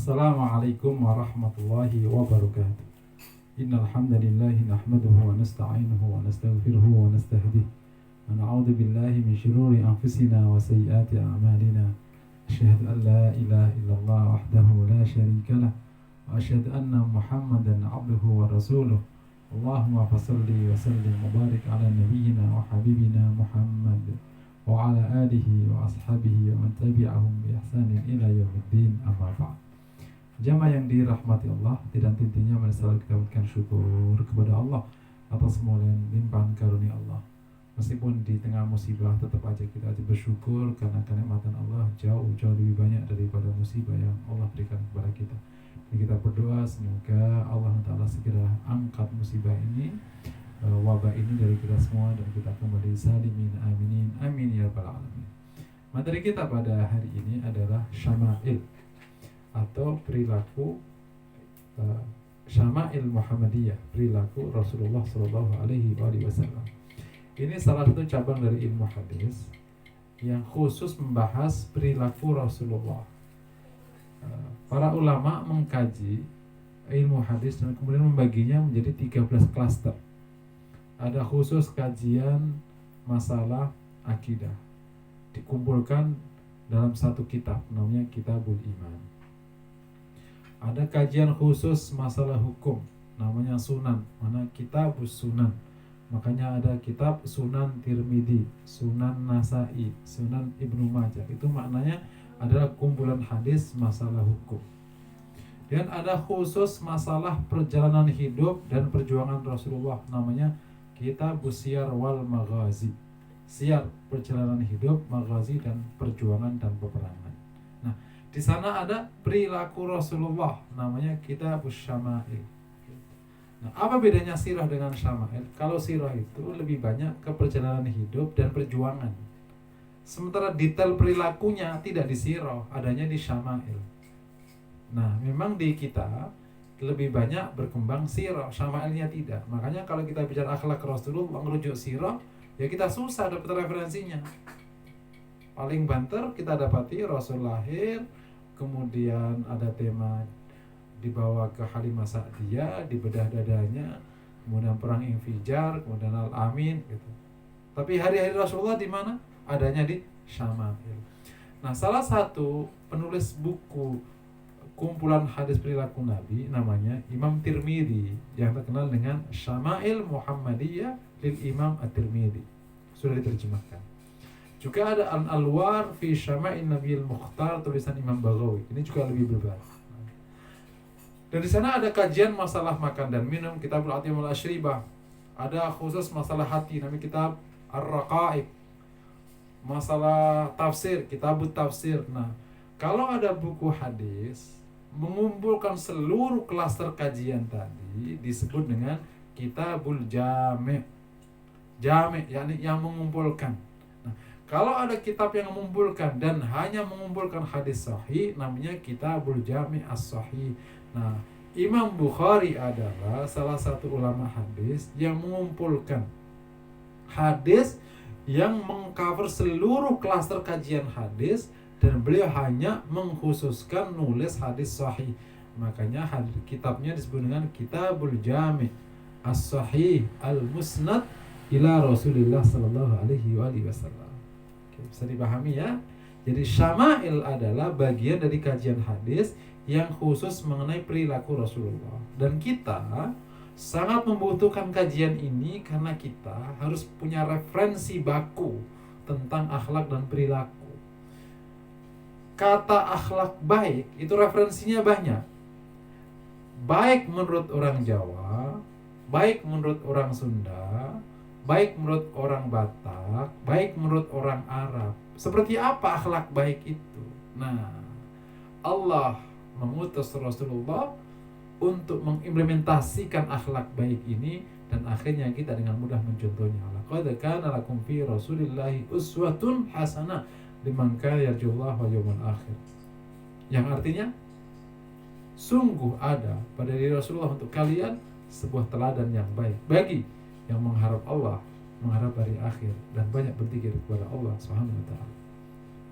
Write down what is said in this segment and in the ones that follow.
Assalamualaikum warahmatullahi wabarakatuh. Innal hamdalillah nahmaduhu wa nasta'inuhu wa nastaghfiruhu wa nastahdihi wa na'udzu billahi min shururi anfusina wa sayyiati a'malina. Asyhadu an la ilaha illallah wahdahu la syarika lah wa asyhadu anna Muhammadan 'abduhu wa rasuluh. Allahumma fashalli wa sallim wa barik ala nabiyyina wa habibina Muhammad wa ala alihi wa ashabihi wa man tabi'ahum bi ihsanin ila yaumiddin, amma ba'd. Jamaah yang dirahmati Allah, tidak intinya selalu kita ucapkan syukur kepada Allah atas semua limpahan karunia Allah. Meskipun di tengah musibah, tetap aja kita bersyukur karena kenikmatan Allah jauh lebih banyak daripada musibah yang Allah berikan kepada kita. Dan kita berdoa semoga Allah Ta'ala segera angkat musibah ini, wabah ini dari kita semua, dan kita kembali salimin aminin amin ya rabbal alamin. Materi kita pada hari ini adalah syama'il atau perilaku syama'il Muhammadiyah, perilaku Rasulullah Shallallahu Alaihi Wasallam. Ini salah satu cabang dari ilmu hadis yang khusus membahas perilaku Rasulullah. Para ulama mengkaji ilmu hadis dan kemudian membaginya menjadi 13 klaster. Ada khusus kajian masalah akidah, dikumpulkan dalam satu kitab namanya Kitabul Iman. Ada kajian khusus masalah hukum namanya Sunan, mana Kitabus Sunan. Makanya ada kitab Sunan Tirmidzi, Sunan Nasa'i, Sunan Ibnu Majah. Itu maknanya adalah kumpulan hadis masalah hukum. Dan ada khusus masalah perjalanan hidup dan perjuangan Rasulullah, namanya Kitabus Siyar wal Maghazi. Siyar, perjalanan hidup, Maghazi, dan perjuangan dan peperangan. Nah, di sana ada perilaku Rasulullah, namanya Kitabus Syama'il. Nah, apa bedanya sirah dengan syama'il? Kalau sirah itu lebih banyak ke perjalanan hidup dan perjuangan. Sementara detail perilakunya tidak di sirah, adanya di syama'il. Nah, memang di kita lebih banyak berkembang sirah, syama'ilnya tidak. Makanya kalau kita bicara akhlak Rasulullah, merujuk sirah, ya kita susah dapat referensinya. Paling banter kita dapati Rasul lahir, kemudian ada tema dibawa ke Halimah Sa'diyah, dibedah dadanya, kemudian perang Infijar, kemudian Al-Amin gitu. Tapi hari-hari Rasulullah di mana? Adanya di Syama'il. Nah, salah satu penulis buku kumpulan hadis perilaku Nabi namanya Imam Tirmidzi, yang terkenal dengan Syama'il Muhammadiyah lil Imam At-Tirmidzi. Sudah diterjemahkan. Juga ada Al-Alwar fi Syama'il Nabiyil Mukhtar, tulisan Imam Baghawi. Ini juga lebih berbahasa. Dan di sana ada kajian masalah makan dan minum, Kitabul Atim wal Ashribah. Ada khusus masalah hati, namanya Kitab Ar-Raqaiq. Masalah tafsir, Kitabut Tafsir. Nah, kalau ada buku hadis mengumpulkan seluruh klaster kajian tadi, disebut dengan Kitabul Jami'. Jami', yakni yang mengumpulkan. Kalau ada kitab yang mengumpulkan dan hanya mengumpulkan hadis sahih, namanya Kitabul Jami' As-Sahih. Nah, Imam Bukhari adalah salah satu ulama hadis yang mengumpulkan hadis yang mengcover seluruh klaster kajian hadis, dan beliau hanya mengkhususkan nulis hadis sahih. Makanya kitabnya disebut dengan Kitabul Jami' As-Sahih Al-Musnad ila Rasulillah Sallallahu Alaihi Wasallam. Bisa dipahami ya. Jadi syama'il adalah bagian dari kajian hadis yang khusus mengenai perilaku Rasulullah. Dan kita sangat membutuhkan kajian ini karena kita harus punya referensi baku tentang akhlak dan perilaku. Kata akhlak baik itu referensinya banyak. Baik menurut orang Jawa, baik menurut orang Sunda, baik menurut orang Batak, baik menurut orang Arab. Seperti apa akhlak baik itu? Nah, Allah mengutus Rasulullah untuk mengimplementasikan akhlak baik ini, dan akhirnya kita dengan mudah mencontohnya. Laqad kana lakum fi Rasulillahi uswatun hasanah liman kana yarjullaha wal yawmal akhir. Yang artinya, sungguh ada pada diri Rasulullah untuk kalian sebuah teladan yang baik bagi yang mengharap Allah, mengharap hari akhir, dan banyak berzikir kepada Allah Subhanahu wa taala.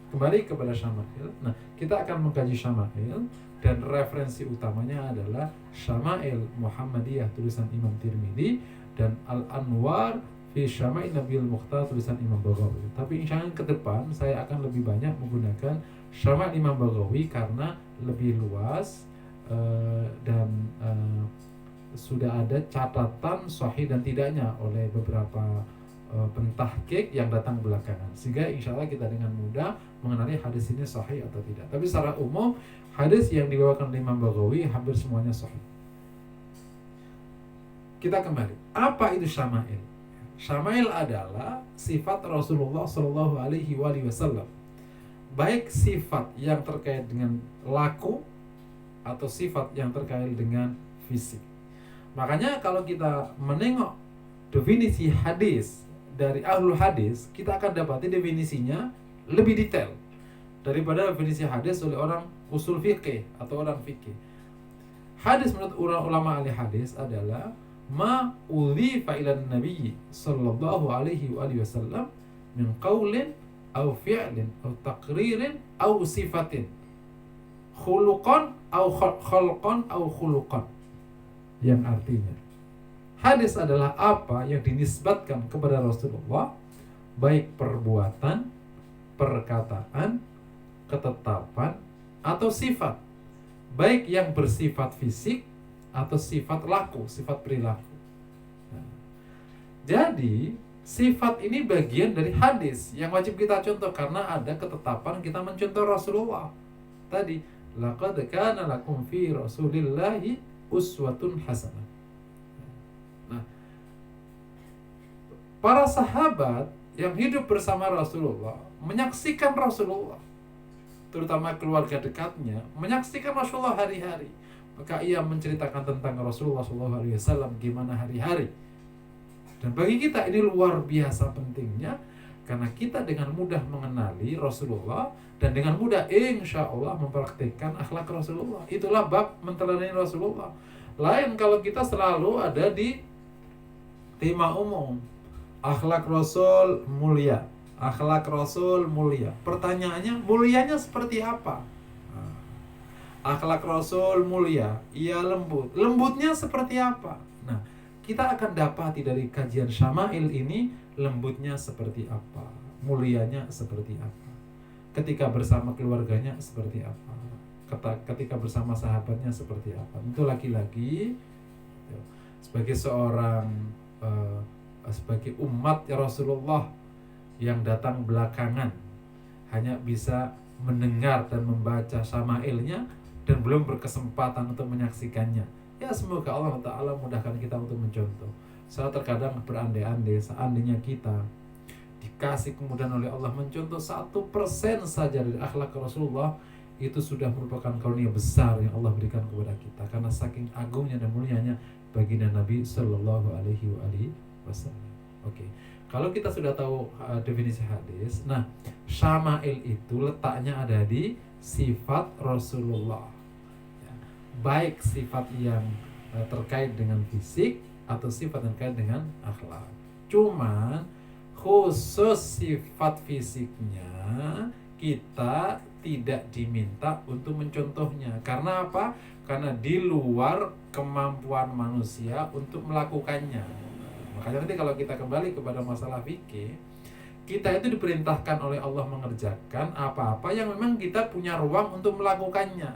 Kembali kepada Syama'il. Nah, kita akan mengkaji Syama'il dan referensi utamanya adalah Syama'il Muhammadiyah tulisan Imam Tirmidzi dan Al-Anwar fi Syama'il Nabiul Mukhtar tulisan Imam Baghawi. Tapi insya Allah ke depan saya akan lebih banyak menggunakan Syama'il Imam Baghawi karena lebih luas dan sudah ada catatan sahih dan tidaknya oleh beberapa pentahqiq yang datang belakangan, sehingga insya Allah kita dengan mudah mengenali hadis ini sahih atau tidak. Tapi secara umum hadis yang dibawakan oleh Imam Baghawi hampir semuanya sahih. Kita kembali, apa itu Syama'il? Syama'il adalah sifat Rasulullah Shallallahu Alaihi Wasallam, baik sifat yang terkait dengan laku atau sifat yang terkait dengan fisik. Makanya kalau kita menengok definisi hadis dari ahlul hadis, kita akan dapati definisinya lebih detail daripada definisi hadis oleh orang usul fikih atau orang fikih. Hadis menurut ulama ahli hadis adalah ma udhifa ila nabi sallallahu alaihi wasallam min qaulin aw fi'lin aw taqririn aw sifatin khuluqan aw khalqan aw khuluqan, yang artinya hadis adalah apa yang dinisbatkan kepada Rasulullah, baik perbuatan, perkataan, ketetapan, atau sifat, baik yang bersifat fisik atau sifat laku, sifat perilaku. Nah, jadi sifat ini bagian dari hadis yang wajib kita contoh karena ada ketetapan kita mencontoh Rasulullah. Tadi, laqad kana lakum fi Rasulillahi uswatun hasanah. Nah, para sahabat yang hidup bersama Rasulullah, menyaksikan Rasulullah, terutama keluarga dekatnya, menyaksikan Rasulullah hari-hari. Maka ia menceritakan tentang Rasulullah SAW gimana hari-hari. Dan bagi kita ini luar biasa pentingnya, karena kita dengan mudah mengenali Rasulullah dan dengan mudah insya Allah mempraktikkan akhlak Rasulullah. Itulah bab menteladani Rasulullah. Lain kalau kita selalu ada di tema umum, akhlak Rasul mulia, akhlak Rasul mulia. Pertanyaannya, mulianya seperti apa? Akhlak Rasul mulia, ia lembut. Lembutnya seperti apa? Nah, kita akan dapati dari kajian Syama'il ini, lembutnya seperti apa, mulianya seperti apa, ketika bersama keluarganya seperti apa, ketika bersama sahabatnya seperti apa. Itu laki-laki sebagai seorang sebagai umat ya Rasulullah yang datang belakangan, hanya bisa mendengar dan membaca Syama'ilnya dan belum berkesempatan untuk menyaksikannya. Ya, semoga Allah Ta'ala mudahkan kita untuk mencontoh. Saya terkadang berandai-andai, seandainya kita dikasih kemudahan oleh Allah mencontoh 1% saja dari akhlak Rasulullah, itu sudah merupakan karunia besar yang Allah berikan kepada kita, karena saking agungnya dan mulianya baginda Nabi Sallallahu Alaihi Wasallam. Oke, kalau kita sudah tahu definisi hadis, nah Syama'il itu letaknya ada di sifat Rasulullah, ya, baik sifat yang terkait dengan fisik atau sifat yang terkait dengan akhlak. Cuman khusus sifat fisiknya kita tidak diminta untuk mencontohnya. Karena apa? Karena di luar kemampuan manusia untuk melakukannya. Makanya nanti kalau kita kembali kepada masalah fikih, kita itu diperintahkan oleh Allah mengerjakan apa-apa yang memang kita punya ruang untuk melakukannya.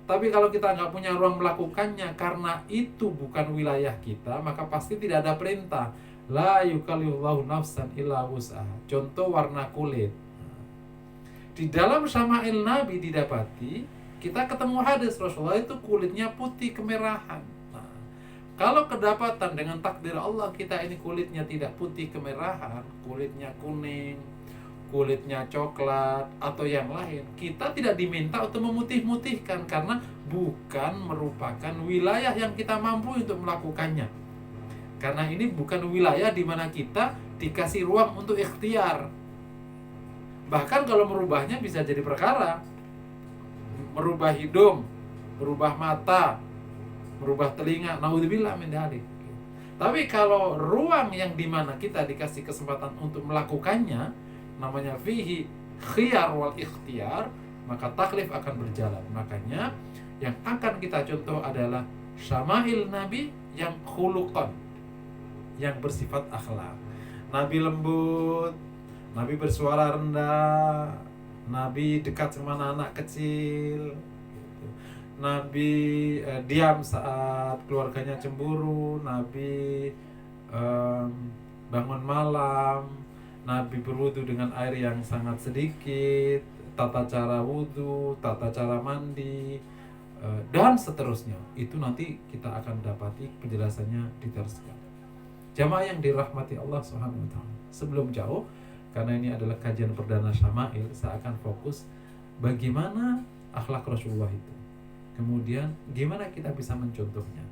Tapi kalau kita nggak punya ruang melakukannya karena itu bukan wilayah kita, maka pasti tidak ada perintah. La yukallifullahu nafsan illa wus'aha. Contoh warna kulit. Di dalam Syama'il Nabi didapati, kita ketemu hadis Rasulullah itu kulitnya putih kemerahan. Nah, kalau kedapatan dengan takdir Allah kita ini kulitnya tidak putih kemerahan, kulitnya kuning, kulitnya coklat atau yang lain, kita tidak diminta untuk memutih-mutihkan karena bukan merupakan wilayah yang kita mampu untuk melakukannya. Karena ini bukan wilayah di mana kita dikasih ruang untuk ikhtiar. Bahkan kalau merubahnya bisa jadi perkara. Merubah hidung, merubah mata, merubah telinga, naudzubillah min dzalik. Tapi kalau ruang yang di mana kita dikasih kesempatan untuk melakukannya, namanya fihi khiyar wal ikhtiar, maka taklif akan berjalan. Makanya yang akan kita contoh adalah syama'il Nabi yang khuluqan, yang bersifat akhlak. Nabi lembut, Nabi bersuara rendah, Nabi dekat sama anak kecil, Nabi diam saat keluarganya cemburu, Nabi bangun malam, Nabi berwudu dengan air yang sangat sedikit, tata cara wudu, tata cara mandi, dan seterusnya. Itu nanti kita akan dapati penjelasannya detail sekali. Jamaah yang dirahmati Allah Subhanahu wa taala. Sebelum jauh, karena ini adalah kajian perdana Syama'il, saya akan fokus bagaimana akhlak Rasulullah itu. Kemudian gimana kita bisa mencontohnya.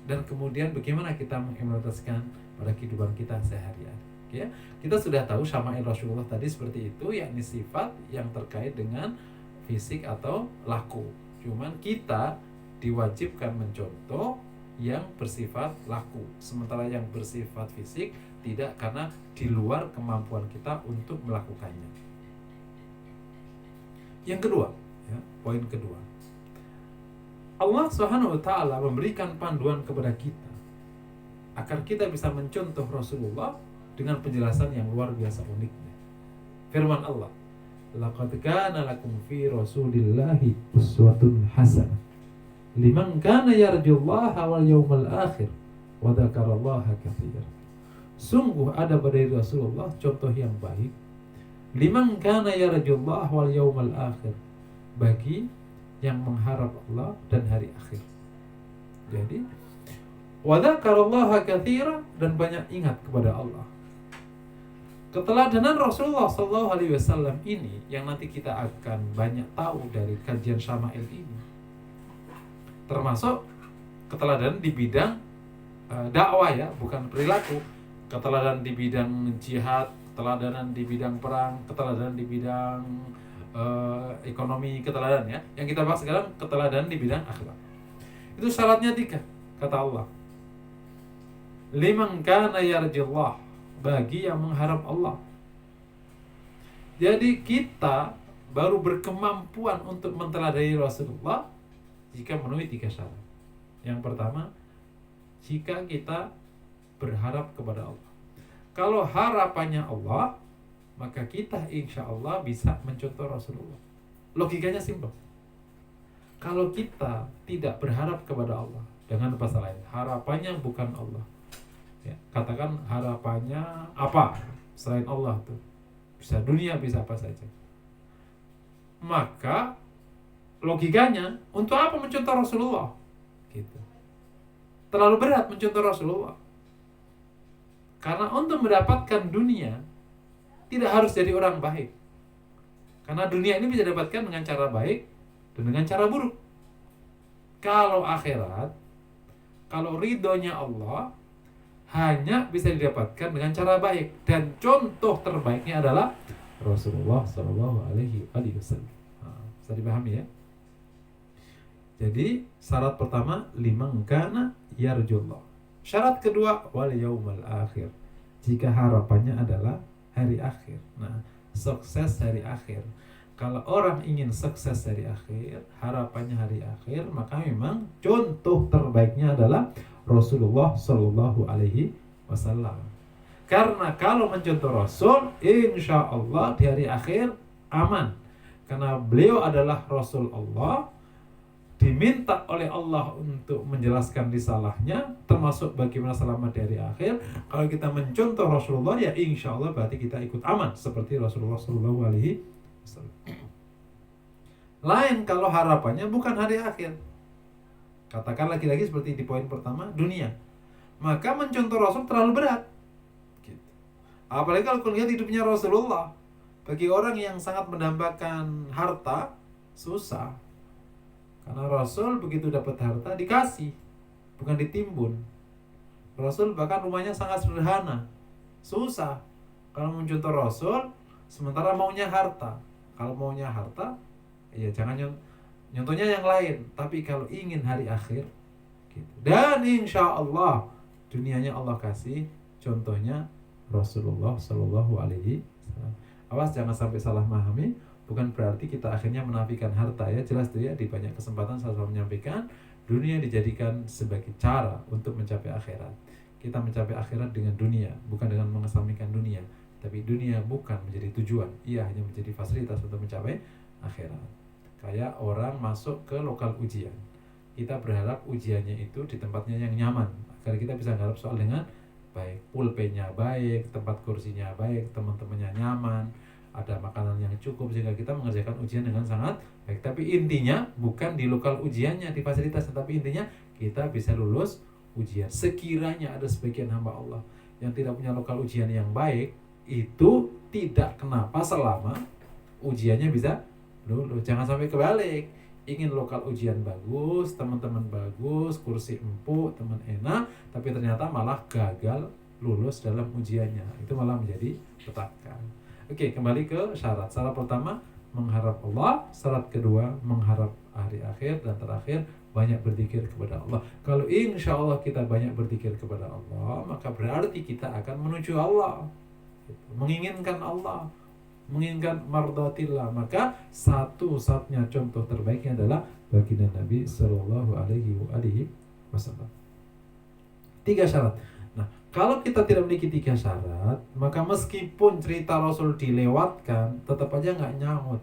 Dan kemudian bagaimana kita mengimplementasikan pada kehidupan kita sehari-hari. Ya, kita sudah tahu Syama'il Rasulullah tadi seperti itu, yakni sifat yang terkait dengan fisik atau laku. Cuman kita diwajibkan mencontoh yang bersifat laku, sementara yang bersifat fisik tidak, karena di luar kemampuan kita untuk melakukannya. Yang kedua, ya, poin kedua, Allah Subhanahu wa taala memberikan panduan kepada kita agar kita bisa mencontoh Rasulullah dengan penjelasan yang luar biasa uniknya. Firman Allah, laqad kana lakum fi Rasulillahi uswatun hasanah liman kana yarjullaha wal yawmal akhir wa dzakarallaha katsiran. Sungguh ada pada Rasulullah contoh yang baik, liman kana yarjullaha wal yawmal akhir, bagi yang mengharap Allah dan hari akhir. Jadi wa dzakarallaha katsiran, dan banyak ingat kepada Allah. Keteladanan Rasulullah SAW ini yang nanti kita akan banyak tahu dari kajian Syama'il ini, termasuk keteladanan di bidang dakwah, ya, bukan perilaku. Keteladanan di bidang jihad, keteladanan di bidang perang, keteladanan di bidang ekonomi, keteladanan, ya. Yang kita bahas sekarang keteladanan di bidang akhlak. Itu syaratnya 3, kata Allah. Liman kana yarjullah, bagi yang mengharap Allah. Jadi kita baru berkemampuan untuk menteladani Rasulullah jika memenuhi 3 syarat. Yang pertama, jika kita berharap kepada Allah. Kalau harapannya Allah, maka kita insya Allah bisa mencontoh Rasulullah. Logikanya simpel. Kalau kita tidak berharap kepada Allah dengan bahasa lain, harapannya bukan Allah, ya, katakan harapannya apa selain Allah tuh, bisa dunia, bisa apa saja, maka logikanya untuk apa mencontoh Rasulullah? Gitu. Terlalu berat mencontoh Rasulullah. Karena untuk mendapatkan dunia tidak harus jadi orang baik. Karena dunia ini bisa didapatkan dengan cara baik dan dengan cara buruk. Kalau akhirat, kalau ridhonya Allah, hanya bisa didapatkan dengan cara baik, dan contoh terbaiknya adalah Rasulullah SAW. Bisa dipahami, ya? Jadi syarat pertama, liman kana yarjullah. Syarat kedua, wal yaumal akhir, jika harapannya adalah hari akhir. Nah, sukses hari akhir. Kalau orang ingin sukses hari akhir, harapannya hari akhir, maka memang contoh terbaiknya adalah Rasulullah Shallallahu Alaihi Wasallam. Karena kalau mencontoh Rasul, insya Allah di hari akhir aman. Karena beliau adalah Rasul Allah, diminta oleh Allah untuk menjelaskan risalahnya, termasuk bagaimana selamat dari akhir. Kalau kita mencontoh Rasulullah, ya insya Allah berarti kita ikut aman seperti Rasulullah Shallallahu Alaihi Wasallam. Lain kalau harapannya bukan hari akhir, katakan lagi-lagi seperti di poin pertama, dunia, maka mencontoh Rasul terlalu berat. Gitu. Apalagi kalau lihat hidupnya Rasulullah, bagi orang yang sangat mendambakan harta, susah. Karena Rasul begitu dapat harta dikasih, bukan ditimbun. Rasul bahkan rumahnya sangat sederhana, susah. Kalau mencontoh Rasul, sementara maunya harta. Kalau maunya harta, ya jangan nyontohnya yang lain. Tapi kalau ingin hari akhir, gitu. Dan insya Allah dunianya Allah kasih, contohnya Rasulullah Shallallahu Alaihi Wasallam. Awas jangan sampai salah memahami, bukan berarti kita akhirnya menafikan harta ya. Jelas tuh ya, di banyak kesempatan saya selalu menyampaikan, dunia dijadikan sebagai cara untuk mencapai akhirat. Kita mencapai akhirat dengan dunia, bukan dengan mengesampingkan dunia. Tapi dunia bukan menjadi tujuan, ia hanya menjadi fasilitas untuk mencapai akhirat. Kayak orang masuk ke lokal ujian, kita berharap ujiannya itu di tempatnya yang nyaman, agar kita bisa garap soal dengan baik, pulpennya baik, tempat kursinya baik, teman-temannya nyaman, ada makanan yang cukup, sehingga kita mengerjakan ujian dengan sangat baik. Tapi intinya bukan di lokal ujiannya, di fasilitas, tapi intinya kita bisa lulus ujian. Sekiranya ada sebagian hamba Allah yang tidak punya lokal ujian yang baik, itu tidak kenapa selama ujiannya bisa lulus. Jangan sampai kebalik, ingin lokal ujian bagus, teman-teman bagus, kursi empuk, teman enak, tapi ternyata malah gagal lulus dalam ujiannya. Itu malah menjadi petaka. Oke, kembali ke syarat. Syarat pertama mengharap Allah, syarat kedua mengharap hari akhir, dan terakhir banyak berzikir kepada Allah. Kalau insya Allah kita banyak berzikir kepada Allah, maka berarti kita akan menuju Allah, menginginkan Allah, menginginkan mardatillah. Maka satu-satunya contoh terbaiknya adalah baginda Nabi Sallallahu Alaihi Wasallam. 3 syarat. Nah, kalau kita tidak memiliki 3 syarat, maka meskipun cerita Rasul dilewatkan, tetap aja nggak nyaut.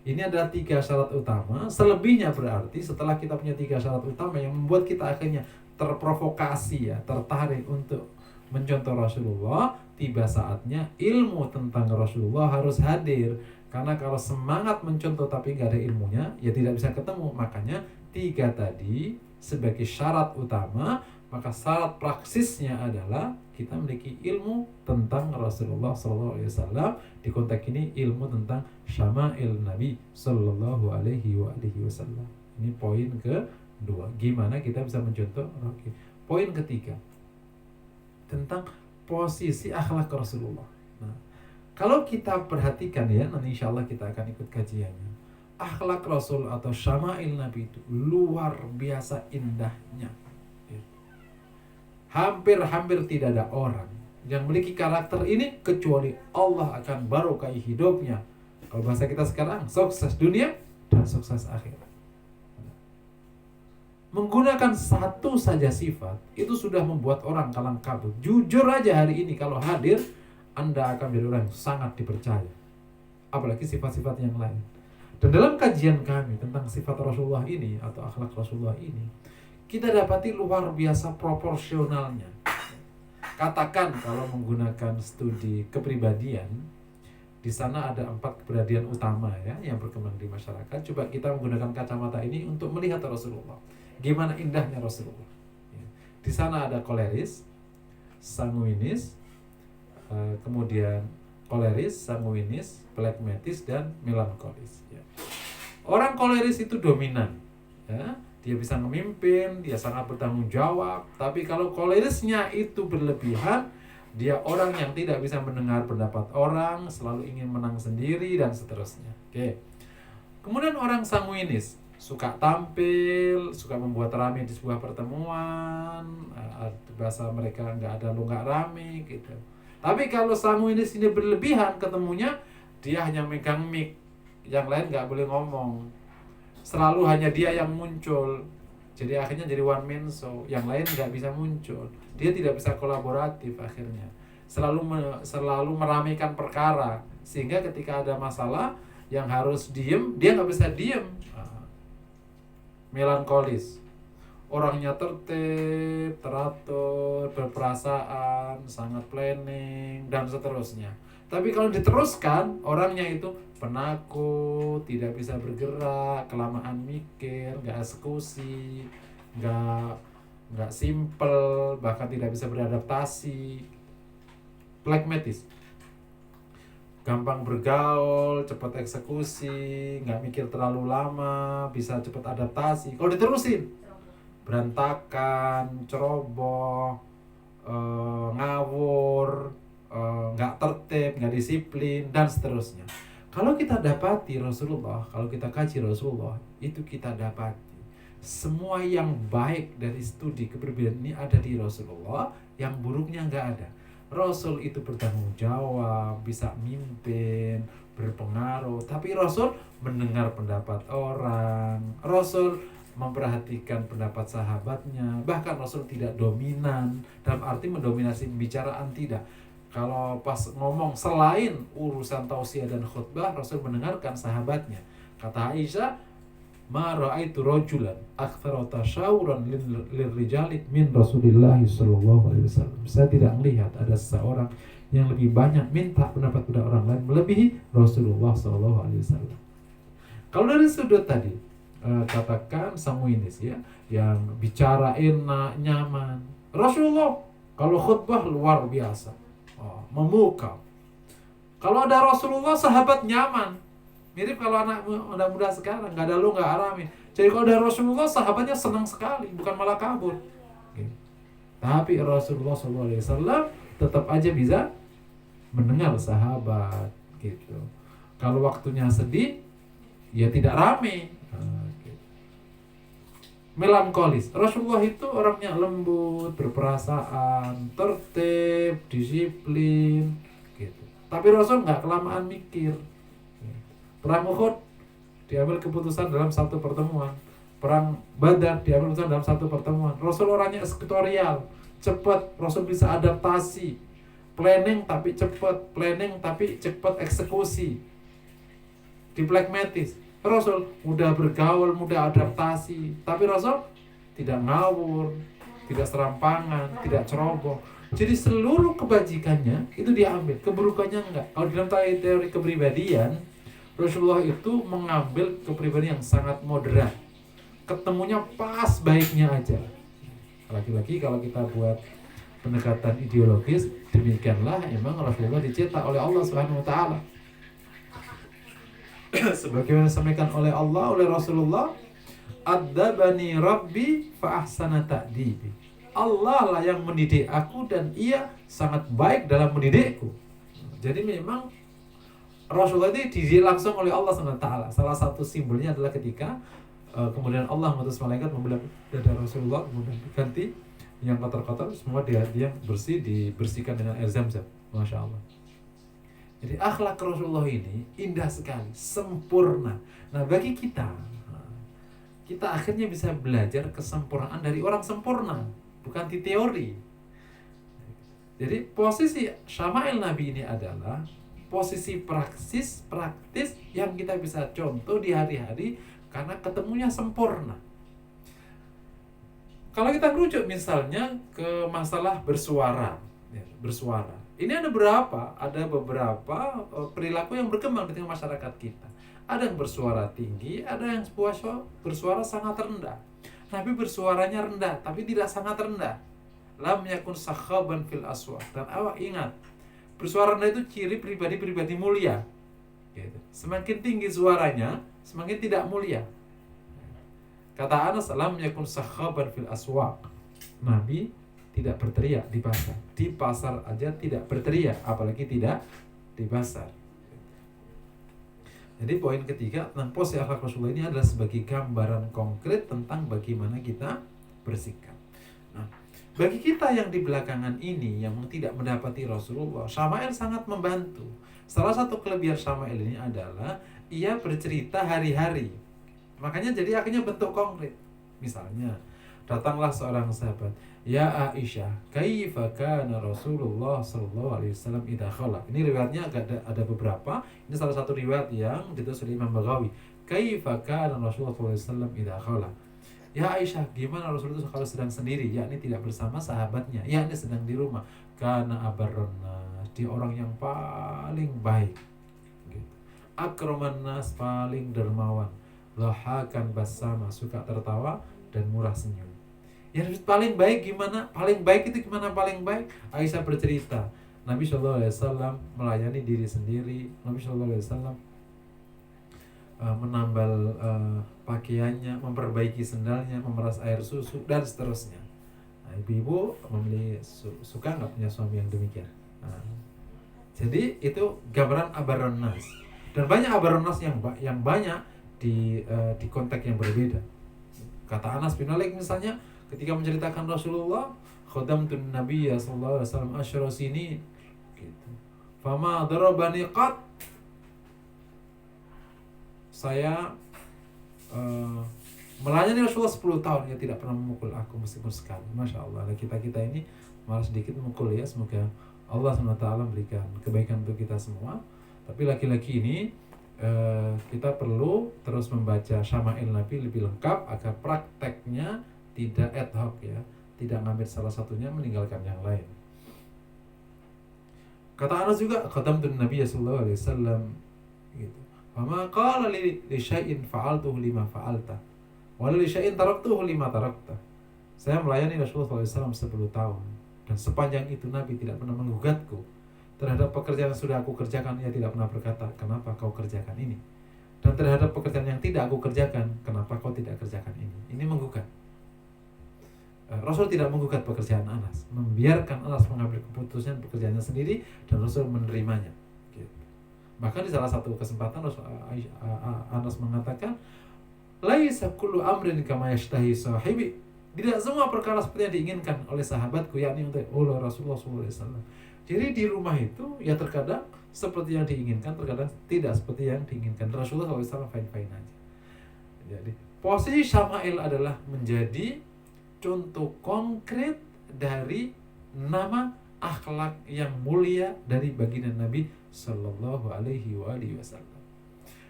Ini adalah 3 syarat utama. Selebihnya berarti setelah kita punya 3 syarat utama yang membuat kita akhirnya terprovokasi ya, tertarik untuk mencontoh Rasulullah, tiba saatnya ilmu tentang Rasulullah harus hadir. Karena kalau semangat mencontoh tapi nggak ada ilmunya, ya tidak bisa ketemu. Makanya 3 tadi sebagai syarat utama, maka syarat praksisnya adalah kita memiliki ilmu tentang Rasulullah SAW. Di konteks ini ilmu tentang syama'il Nabi Sallallahu Alaihi Wasallam. Ini poin kedua. Gimana kita bisa mencontoh? Oke. Poin ketiga tentang posisi akhlak Rasulullah. Nah, kalau kita perhatikan ya, nanti insya Allah kita akan ikut kajiannya. Akhlak Rasul atau syama'il Nabi itu luar biasa indahnya. Hampir-hampir tidak ada orang yang memiliki karakter ini kecuali Allah akan barokai hidupnya. Kalau bahasa kita sekarang, sukses dunia dan sukses akhirat. Menggunakan satu saja sifat itu sudah membuat orang kalang kabut. Jujur aja hari ini kalau hadir, Anda akan menjadi orang yang sangat dipercaya. Apalagi sifat-sifat yang lain. Dan dalam kajian kami tentang sifat Rasulullah ini atau akhlak Rasulullah ini, kita dapati luar biasa proporsionalnya. Katakan kalau menggunakan studi kepribadian, di sana ada 4 kepribadian utama ya yang berkembang di masyarakat. Coba kita menggunakan kacamata ini untuk melihat Rasulullah. Gimana indahnya Rasulullah. Di sana ada koleris, sanguinis, kemudian koleris, sanguinis, plekmetis, dan melankolis. Orang koleris itu dominan, ya. Dia bisa memimpin, dia sangat bertanggung jawab. Tapi kalau kolerisnya itu berlebihan, dia orang yang tidak bisa mendengar pendapat orang, selalu ingin menang sendiri, dan seterusnya. Oke. Kemudian orang sanguinis, suka tampil, suka membuat rame di sebuah pertemuan, bahasa mereka nggak ada lu nggak rame gitu. Tapi kalau sanguinis ini berlebihan, ketemunya dia hanya megang mic, yang lain nggak boleh ngomong, selalu hanya dia yang muncul. Jadi akhirnya jadi one man show, yang lain nggak bisa muncul. Dia tidak bisa kolaboratif akhirnya. Selalu meramaikan perkara, sehingga ketika ada masalah yang harus diem, dia nggak bisa diem. Melankolis, orangnya tertib, teratur, berperasaan, sangat planning, dan seterusnya. Tapi kalau diteruskan, orangnya itu penakut, tidak bisa bergerak, kelamaan mikir, nggak eksekusi, nggak simple, bahkan tidak bisa beradaptasi. Plekmetis, gampang bergaul, cepat eksekusi, nggak mikir terlalu lama, bisa cepat adaptasi. Kalau diterusin, berantakan, ceroboh, ngawur, nggak tertib, nggak disiplin, dan seterusnya. Kalau kita dapati Rasulullah, kalau kita kaji Rasulullah, itu kita dapati semua yang baik dari studi kepribadian ini ada di Rasulullah, yang buruknya nggak ada. Rasul itu bertanggung jawab, bisa mimpin, berpengaruh, tapi Rasul mendengar pendapat orang, Rasul memperhatikan pendapat sahabatnya, bahkan Rasul tidak dominan, dalam arti mendominasi pembicaraan, tidak. Kalau pas ngomong selain urusan tausiah dan khutbah, Rasul mendengarkan sahabatnya. Kata Aisyah, ma ra'aitu rajulan aktsara tashawuran lirrijali min Rasulillah sallallahu alaihi wasallam. Saya tidak melihat ada seseorang yang lebih banyak minta pendapat pada orang lain melebihi Rasulullah sallallahu alaihi wasallam. Kalau dari sudut tadi, katakan sanguinis ya, yang bicara enak, nyaman. Rasulullah kalau khutbah luar biasa, memukau. Kalau ada Rasulullah, sahabat nyaman. Mirip kalau anak muda sekarang, nggak ada lu nggak aramin. Jadi kalau ada Rasulullah, sahabatnya senang sekali, bukan malah kabur. Gitu. Tapi Rasulullah SAW tetap aja bisa mendengar sahabat, gitu. Kalau waktunya sedih, ya tidak rame. Gitu. Melankolis. Rasulullah itu orangnya lembut, berperasaan, tertib, disiplin, gitu. Tapi Rasul nggak kelamaan mikir. Perang Uhud diambil keputusan dalam satu pertemuan. Perang Badar diambil keputusan dalam satu pertemuan. Rasul orangnya eksekutorial, cepat. Rasul bisa adaptasi, planning tapi cepat eksekusi, diplagmatis. Rasul mudah bergaul, mudah adaptasi, tapi Rasul tidak ngawur, tidak serampangan, tidak ceroboh. Jadi seluruh kebajikannya itu diambil, keburukannya enggak. Kalau dalam teori kepribadian, Rasulullah itu mengambil kepribadian yang sangat moderat, ketemunya pas baiknya aja. Lagi-lagi kalau kita buat pendekatan ideologis, demikianlah emang Rasulullah dicetak oleh Allah Subhanahu wa taala. Sebagaimana disampaikan oleh Allah, oleh Rasulullah, "Adzabani Rabbi fa ahsana ta'dibi." Allah lah yang mendidik aku dan Ia sangat baik dalam mendidikku. Jadi memang Rasulullah itu dididik langsung oleh Allah SWT. Salah satu simbolnya adalah ketika kemudian Allah mengutus malaikat membelah dada Rasulullah, kemudian diganti yang kotor-kotor semua dia bersih, dibersihkan dengan air Zam-Zam. Masya Allah. Jadi akhlak Rasulullah ini indah sekali, sempurna. Nah bagi kita akhirnya bisa belajar kesempurnaan dari orang sempurna, bukan di teori. Jadi posisi Syama'il Nabi ini adalah posisi praktis yang kita bisa contoh di hari-hari karena ketemunya sempurna. Kalau kita merujuk misalnya ke masalah bersuara. Ini ada beberapa perilaku yang berkembang di tengah masyarakat kita. Ada yang bersuara tinggi, ada yang bersuara sangat rendah. Nabi bersuaranya rendah, tapi tidak sangat rendah. Lam yakun sakhaban fil aswaq. Dan awak ingat, bersuara rendah itu ciri pribadi mulia. Gitu. Semakin tinggi suaranya, semakin tidak mulia. Kata Anas, lam yakun sakhaban fil aswaq. Nabi tidak berteriak di pasar. Di pasar aja tidak berteriak, apalagi tidak di pasar. Jadi poin ketiga tentang posisi akhlak Rasulullah ini adalah sebagai gambaran konkret tentang bagaimana kita bersikap. Nah, bagi kita yang di belakangan ini yang tidak mendapati Rasulullah, Syama'il sangat membantu. Salah satu kelebihan Syama'il ini adalah ia bercerita hari-hari. Makanya jadi akhirnya bentuk konkret. Misalnya, datanglah seorang sahabat, "Ya Aisyah, kaifa kana Rasulullah sallallahu alaihi wasallam idza khala." Ini riwayatnya ada beberapa. Ini salah satu riwayat yang ditulis oleh Imam Baghawi. Kaifa kana Rasulullah sallallahu alaihi wasallam idza khala. Ya Aisyah, gimana Rasulullah kalau sedang sendiri, yakni tidak bersama sahabatnya, yakni sedang di rumah. Kana abarrun-nas, dia orang yang paling baik. Gitu. Akraman nas, paling dermawan. Dhahakan basama, suka tertawa dan murah senyum. Ya paling baik gimana? Paling baik itu gimana paling baik? Aisyah bercerita, Nabi SAW melayani diri sendiri. Nabi SAW menambal pakaiannya, memperbaiki sendalnya, memeras air susu, dan seterusnya. Nah, ibu-ibu suka nggak punya suami yang demikian? Nah, jadi itu gambaran abaron nas. Dan banyak abaron nas yang banyak di konteks yang berbeda. Kata Anas bin Malik misalnya, ketika menceritakan Rasulullah, khadamtun nabiyya sallallahu alaihi wasallam asyra sinin gitu. Fama darabani qat. Saya melayani Rasulullah 10 tahun, ya tidak pernah memukul aku meskipun sekali. Masya Allah, kita ini malah sedikit memukul ya. Semoga Allah SWT berikan kebaikan untuk kita semua. Tapi laki-laki ini kita perlu terus membaca Syama'il Nabi lebih lengkap agar prakteknya tidak ad hoc ya, tidak ngambil salah satunya meninggalkan yang lain. Kata Anas juga, khadamtun Nabi sallallahu alaihi wasallam gitu. Fama qala li syai'in fa'altuhu lima fa'alta wa li syai'in taraktuhu lima tarakta. Saya melayani Rasulullah SAW 10 tahun, dan sepanjang itu Nabi tidak pernah menggugatku terhadap pekerjaan yang sudah aku kerjakan. Ia tidak pernah berkata, kenapa kau kerjakan ini? Dan terhadap pekerjaan yang tidak aku kerjakan, kenapa kau tidak kerjakan ini? Ini menggugat. Rasul tidak menggugat pekerjaan Anas, membiarkan Anas mengambil keputusan pekerjaannya sendiri, dan Rasul menerimanya gitu. Bahkan di salah satu kesempatan Anas mengatakan, laisa kullu amrin kama yashtahi sahibi. Tidak semua perkara seperti yang diinginkan oleh sahabatku, yakni oleh Rasulullah SAW. Jadi di rumah itu ya terkadang seperti yang diinginkan, terkadang tidak seperti yang diinginkan. Rasulullah SAW fine-fine aja. Jadi posisi Syama'il adalah menjadi contoh konkret dari nama akhlak yang mulia dari baginda Nabi Sallallahu Alaihi Wasallam.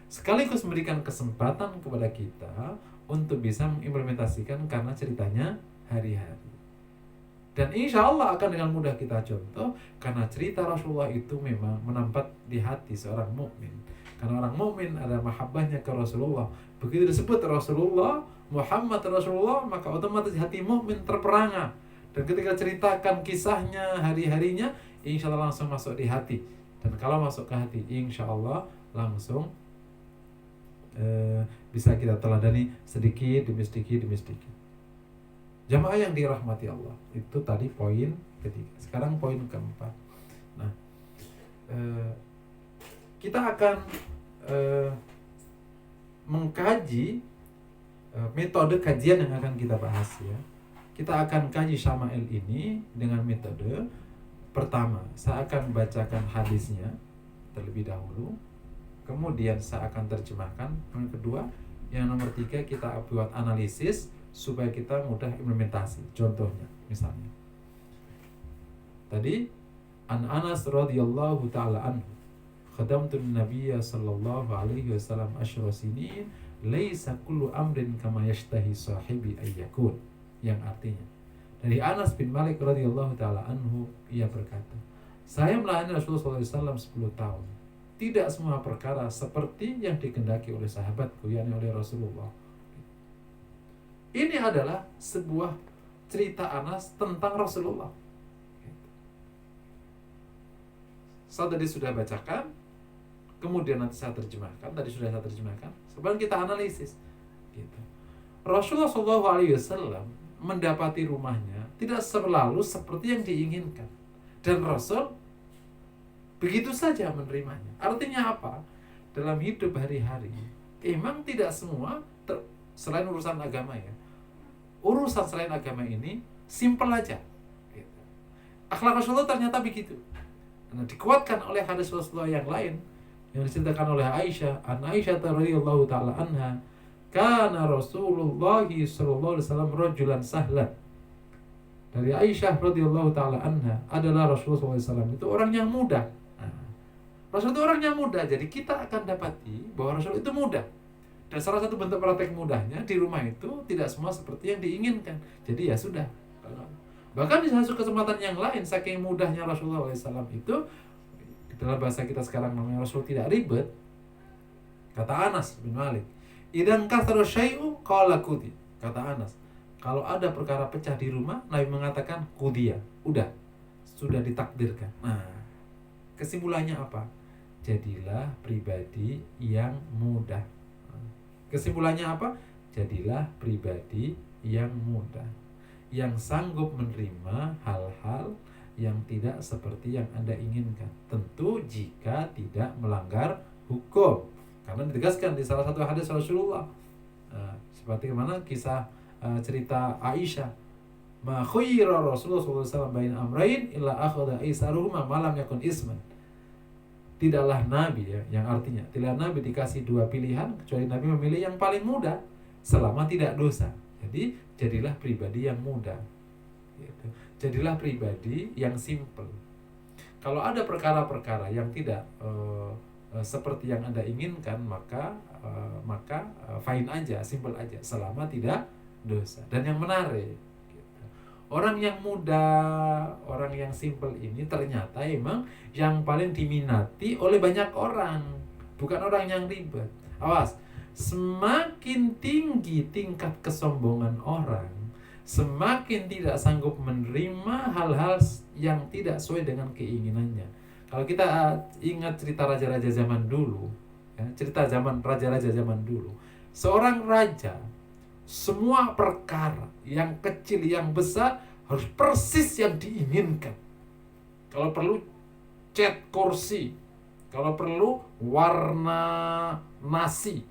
Sekaligus memberikan kesempatan kepada kita untuk bisa mengimplementasikan karena ceritanya hari-hari. Dan insya Allah akan dengan mudah kita contoh, karena cerita Rasulullah itu memang menampak di hati seorang mukmin. Karena orang mukmin ada mahabbahnya ke Rasulullah. Begitu disebut Rasulullah, Muhammad Rasulullah, maka otomatis hati mukmin terperangah. Dan ketika ceritakan kisahnya hari-harinya, insya Allah langsung masuk di hati. Dan kalau masuk ke hati, insya Allah langsung bisa kita teladani sedikit demi sedikit demi sedikit. Jamaah yang dirahmati Allah, itu tadi poin ketiga. Sekarang poin keempat. Nah, kita akan mengkaji metode kajian yang akan kita bahas ya. Kita akan kaji Syama'il ini dengan metode pertama, saya akan bacakan hadisnya terlebih dahulu. Kemudian saya akan terjemahkan. Yang kedua, yang nomor 3 kita buat analisis supaya kita mudah implementasi. Contohnya, misalnya tadi Anas radhiyallahu taala anhu, khadamtu nabiyya sallallahu alaihi wasallam asyra sinin, laisa kullu amrin kama yashtahi sahibi ayyakun. Yang artinya, dari Anas bin Malik radhiyallahu taala anhu, ia berkata, saya melayani Rasulullah SAW 10 tahun. Tidak semua perkara seperti yang dikehendaki oleh sahabatku, yakni oleh Rasulullah. Ini adalah sebuah cerita Anas tentang Rasulullah. Saya tadi sudah bacakan, kemudian nanti saya terjemahkan. Tadi sudah saya terjemahkan. Sekarang kita analisis. Gitu. Rasulullah SAW mendapati rumahnya tidak selalu seperti yang diinginkan, dan Rasul begitu saja menerimanya. Artinya apa? Dalam hidup hari-hari, emang tidak semua selain urusan agama ya. Urusan selain agama ini simpel aja. Gitu. Akhlak Rasulullah ternyata begitu. Nah, dikuatkan oleh hadis Rasulullah yang lain yang diceritakan oleh Aisyah. An Aisyah radhiyallahu taala anha, kana Rasulullah sallallahu alaihi wasallam rajulan sahlan. Dari Aisyah radhiyallahu taala anha, adalah Rasulullah SAW itu orang yang mudah. Rasul itu orangnya mudah, jadi kita akan dapati bahwa Rasul itu mudah. Dan salah satu bentuk praktek mudahnya di rumah itu tidak semua seperti yang diinginkan. Jadi ya sudah. Bahkan di satu kesempatan yang lain, saking mudahnya Rasulullah SAW itu, dalam bahasa kita sekarang namanya Rasul tidak ribet. Kata Anas bin Malik, idan kathara syai'u qala qudi. Kata Anas, kalau ada perkara pecah di rumah, Nabi mengatakan qudiya, udah, sudah ditakdirkan. Nah, kesimpulannya apa? Jadilah pribadi yang mudah. Kesimpulannya apa? Jadilah pribadi yang mudah, yang sanggup menerima hal-hal yang tidak seperti yang Anda inginkan. Tentu jika tidak melanggar hukum. Karena ditegaskan di salah satu hadis Rasulullah. Seperti mana kisah cerita Aisyah. Ma khuyyira Rasulullah SAW baina amrayn illa akhadha aisaruhuma ma lam yakun isman. Tidaklah Nabi ya, yang artinya tidaklah Nabi dikasih dua pilihan kecuali Nabi memilih yang paling mudah selama tidak dosa. Jadi jadilah pribadi yang mudah. Gitu. Jadilah pribadi yang simple. Kalau ada perkara-perkara yang tidak seperti yang Anda inginkan, maka fine aja, simple aja, selama tidak dosa. Dan yang menarik, gitu, orang yang mudah, orang yang simple ini ternyata emang yang paling diminati oleh banyak orang, bukan orang yang ribet. Awas, semakin tinggi tingkat kesombongan orang, semakin tidak sanggup menerima hal-hal yang tidak sesuai dengan keinginannya. Kalau kita ingat cerita raja-raja zaman dulu, ya, cerita zaman raja-raja zaman dulu, seorang raja, semua perkara yang kecil yang besar harus persis yang diinginkan. Kalau perlu cat kursi, kalau perlu warna nasi,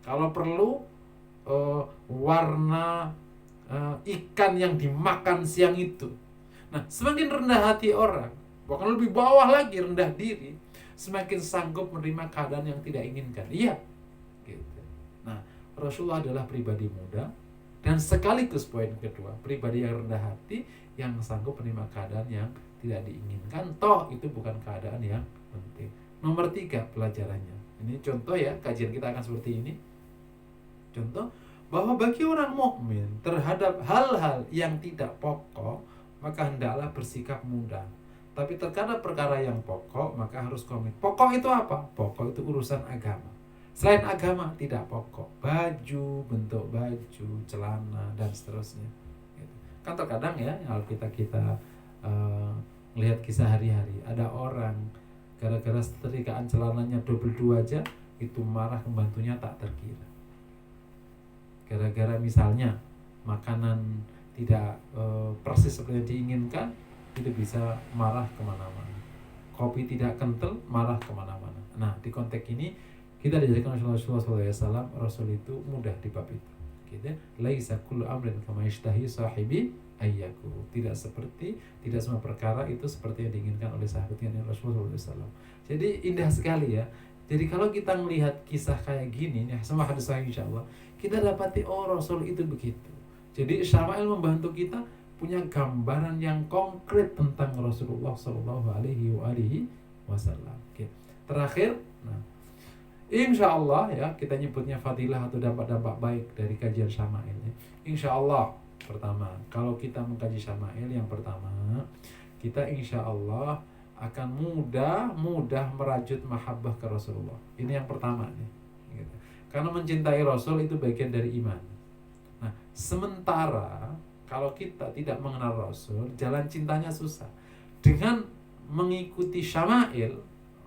kalau perlu warna ikan yang dimakan siang itu. Nah, semakin rendah hati orang, bahkan lebih bawah lagi rendah diri, semakin sanggup menerima keadaan yang tidak inginkan. Iya, gitu. Nah, Rasulullah adalah pribadi muda, dan sekaligus poin kedua, pribadi yang rendah hati yang sanggup menerima keadaan yang tidak diinginkan. Toh itu bukan keadaan yang penting. Nomor 3 pelajarannya. Ini contoh ya, kajian kita akan seperti ini. Contoh bahwa bagi orang mukmin terhadap hal-hal yang tidak pokok, maka hendaklah bersikap mudah. Tapi terkadang perkara yang pokok, maka harus komit. Pokok itu apa? Pokok itu urusan agama. Selain agama tidak pokok. Baju, bentuk baju, celana, dan seterusnya. Kan terkadang ya, kalau kita melihat kisah hari-hari, ada orang gara-gara setrikaan celananya double 2 aja, itu marah pembantunya tak terkira. Gara-gara misalnya makanan tidak persis seperti yang diinginkan, itu bisa marah kemana-mana. Kopi tidak kental, marah kemana-mana. Nah, di konteks ini kita diajarkan Rasulullah SAW, Rasul itu mudah di bab itu. Gitu. Laisa kullu amrin kama yashtahi sahibi ayyaku. Tidak semua perkara itu seperti yang diinginkan oleh sahabatnya Rasulullah SAW. Jadi indah sekali ya. Jadi kalau kita melihat kisah kayak gini, ya, semua hadis sahih insyaallah, kita dapati Rasul itu begitu. Jadi Syama'il membantu kita punya gambaran yang konkret tentang Rasulullah Shallallahu Alaihi Wasallam. Terakhir, nah, insya Allah ya, kita nyebutnya fadilah atau dampak-dampak baik dari kajian Syama'il. Insya Allah, pertama, kalau kita mengkaji Syama'il, yang pertama, kita insya Allah akan mudah merajut mahabbah ke Rasulullah. Ini yang pertama nih. Gitu. Karena mencintai Rasul itu bagian dari iman. Nah, sementara kalau kita tidak mengenal Rasul, jalan cintanya susah. Dengan mengikuti Syama'il,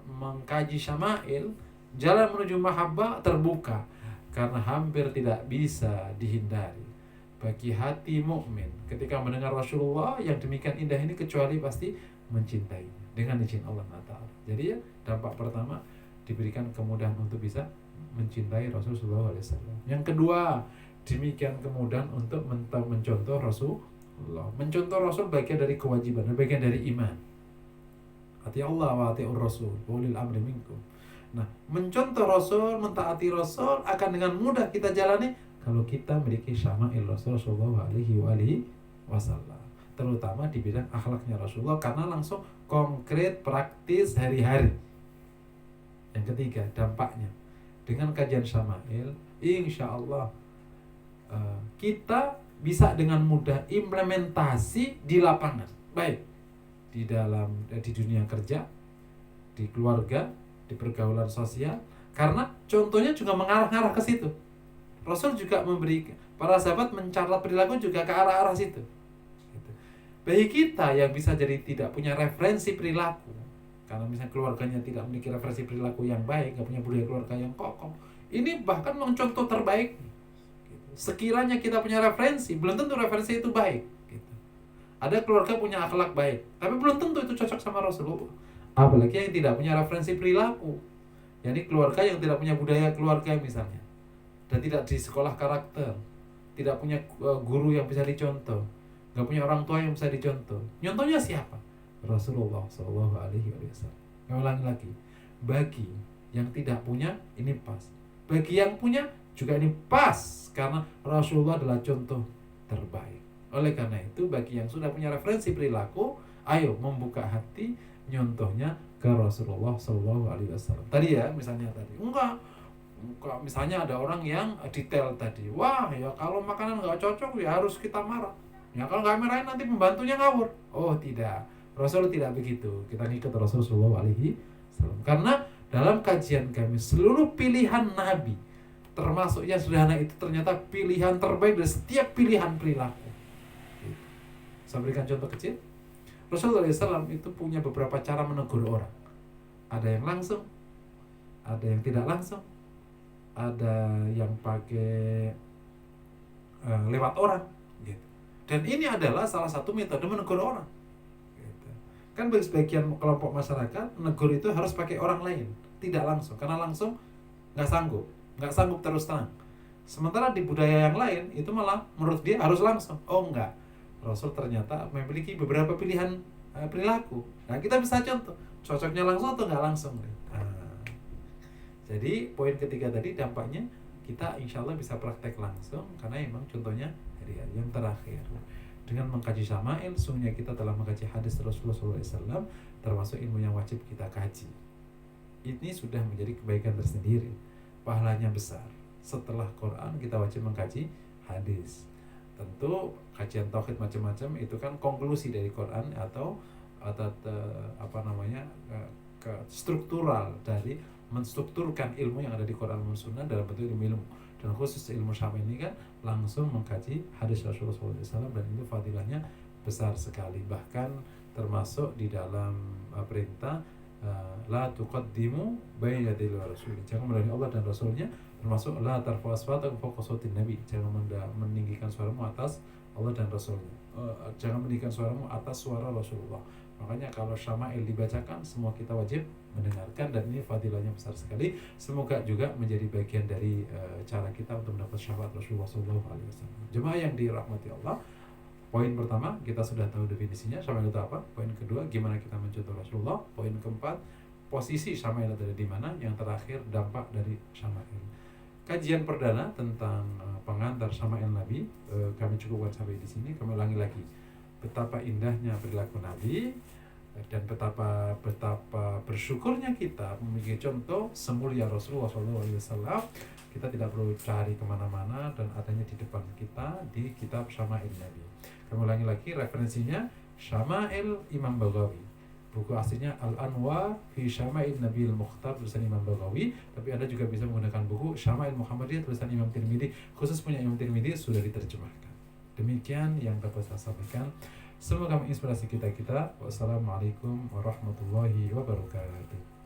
mengkaji Syama'il, jalan menuju mahabbah terbuka, karena hampir tidak bisa dihindari bagi hati mukmin ketika mendengar Rasulullah yang demikian indah ini, kecuali pasti mencintainya dengan izin Allah Ta'ala. Jadi ya, dampak pertama diberikan kemudahan untuk bisa mencintai Rasulullah SAW. Yang kedua, demikian kemudahan untuk mencontoh Rasulullah. Mencontoh Rasul bagian dari kewajiban, bagian dari iman. Ati Allah wa ati'ur Rasul wa ulil amri minkum. Nah, mencontoh Rasul, mentaati Rasul akan dengan mudah kita jalani kalau kita memiliki syama'il Rasulullah alaihi wasallam. Terutama di bidang akhlaknya Rasulullah, karena langsung konkret, praktis, hari-hari. Yang ketiga, dampaknya. Dengan kajian syama'il, insya Allah kita bisa dengan mudah implementasi di lapangan, baik di dunia kerja, di keluarga, di pergaulan sosial, karena contohnya juga mengarah-arah ke situ. Rasul juga memberi, para sahabat mencatat perilaku juga ke arah-arah situ. Bagi kita yang bisa jadi tidak punya referensi perilaku, karena misalnya keluarganya tidak memiliki referensi perilaku yang baik, nggak punya budaya keluarga yang kokoh, ini bahkan mencontoh terbaik. Sekiranya kita punya referensi, belum tentu referensi itu baik. Ada keluarga punya akhlak baik, tapi belum tentu itu cocok sama Rasulullah. Apalagi yang tidak punya referensi perilaku, yakni keluarga yang tidak punya budaya keluarga misalnya, dan tidak di sekolah karakter, tidak punya guru yang bisa dicontoh, nggak punya orang tua yang bisa dicontoh. Contohnya siapa? Rasulullah Shallallahu Alaihi Wasallam. Yang ulangi lagi, bagi yang tidak punya ini pas, bagi yang punya juga ini pas, karena Rasulullah adalah contoh terbaik. Oleh karena itu, bagi yang sudah punya referensi perilaku, ayo membuka hati, nyontohnya ke Rasulullah Shallallahu Alaihi Wasallam. Tadi ya, misalnya tadi, enggak, misalnya ada orang yang detail tadi, wah ya kalau makanan nggak cocok ya harus kita marah. Ya kalau nggak marahin nanti pembantunya ngawur. Oh tidak, Rasul tidak begitu. Kita ngikut Rasulullah Alaihi Wasallam. Karena dalam kajian kami seluruh pilihan Nabi, termasuk yang sederhana itu ternyata pilihan terbaik dari setiap pilihan perilaku. Saya berikan contoh kecil. Rasulullah SAW itu punya beberapa cara menegur orang. Ada yang langsung, ada yang tidak langsung, ada yang pakai lewat orang, gitu. Dan ini adalah salah satu metode menegur orang. Gitu. Kan bagi sebagian kelompok masyarakat, menegur itu harus pakai orang lain, tidak langsung. Karena langsung nggak sanggup terus terang. Sementara di budaya yang lain itu malah menurut dia harus langsung. Oh enggak, Rasul ternyata memiliki beberapa pilihan perilaku. Nah kita bisa contoh, cocoknya langsung atau nggak langsung. Jadi poin ketiga tadi dampaknya kita insya Allah bisa praktek langsung, karena emang contohnya hari-hari yang terakhir. Dengan mengkaji Syama'il, sungguhnya kita telah mengkaji hadis Rasulullah SAW, termasuk ilmu yang wajib kita kaji. Ini sudah menjadi kebaikan tersendiri, pahalanya besar. Setelah Quran kita wajib mengkaji hadis. Tentu kajian tauhid macam-macam itu kan konklusi dari Quran atau struktural dari menstrukturkan ilmu yang ada di Quran dan Sunnah dalam bentuk ilmu. Dan khusus ilmu Syama'il ini kan langsung mengkaji hadis Rasulullah SAW, dan itu fadilahnya besar sekali. Bahkan termasuk di dalam perintah la tuqaddimu baina yadayil rasul, jangan melayani Allah dan Rasulnya, termasuk la tarfa'u aswatakum fawqa sautin nabi, jangan meninggikan suaramu atas Allah dan Rasulnya, jangan meninggikan suaramu atas suara Rasulullah. Makanya kalau Syama'il dibacakan, semua kita wajib mendengarkan, dan ini fadilahnya besar sekali. Semoga juga menjadi bagian dari cara kita untuk mendapat syafaat Rasulullah SAW. Jemaah yang dirahmati Allah, poin pertama kita sudah tahu definisinya Syama'il itu apa. Poin kedua, gimana kita mencontoh Rasulullah. Poin keempat, posisi Syama'il ada di mana. Yang terakhir, dampak dari Syama'il. Kajian perdana tentang pengantar Syama'il Nabi kami cukupkan sampai di sini. Kami ulangi lagi, betapa indahnya perilaku Nabi, dan betapa bersyukurnya kita memiliki contoh semulia Rasulullah SAW. Kita tidak perlu cari kemana-mana, dan adanya di depan kita di kitab Syama'il Nabi. Kami ulangi lagi, referensinya Syama'il Imam Baghawi. Buku aslinya Al-Anwar fi Syama'il Nabi Al-Mukhtar, tulisan Imam Baghawi. Tapi Anda juga bisa menggunakan buku Syama'il Muhammadiyah, tulisan Imam Tirmidzi. Khusus punya Imam Tirmidzi sudah diterjemahkan. Demikian yang dapat saya sampaikan. Semoga menginspirasi kita. Wassalamualaikum warahmatullahi wabarakatuh.